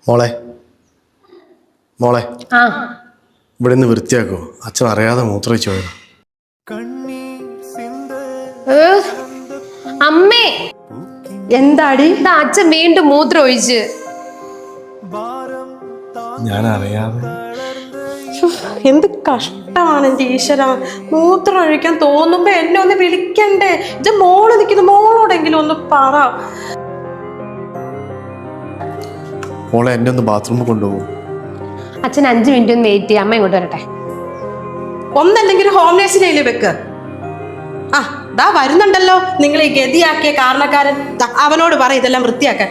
മോളെ മോളെ ആ ഇവിടെ നിന്ന് വൃത്തിയാക്കോ, അച്ഛൻ അറിയാതെ മൂത്രമൊഴിച്ചു പോയത്. അമ്മേ, എന്താടി ഇതാ അച്ഛൻ വീണ്ടും മൂത്രം ഒഴിച്ച്. ഞാൻ അറിയാതെ. എന്ത് കഷ്ടമാണ് എൻ്റെ ഈശ്വര. മൂത്രം ഒഴിക്കാൻ തോന്നുമ്പോ എന്നെ ഒന്ന് വിളിക്കണ്ടേ? ഇത് മോള് നിൽക്കുന്നു, മോളോടെങ്കിലും ഒന്ന് പറ. മോളെ എന്നെ ഒന്ന് ബാത്റൂമിൽ കൊണ്ടുപോകും. അച്ഛൻ 5 മിനിറ്റ് ഒന്ന് വെയിറ്റ് ചെയ്യാം, അമ്മ ഇങ്ങോട്ട് വരട്ടെ. ഒന്നല്ലെങ്കിൽ ഹോം നേഴ്സിനെ വെക്ക്. ആ ദാ വരുന്നുണ്ടല്ലോ നിങ്ങൾ ഈ ഗതിയാക്കിയ കാരണക്കാരൻ. അവനോട് പറ ഇതെല്ലാം വൃത്തിയാക്കാൻ.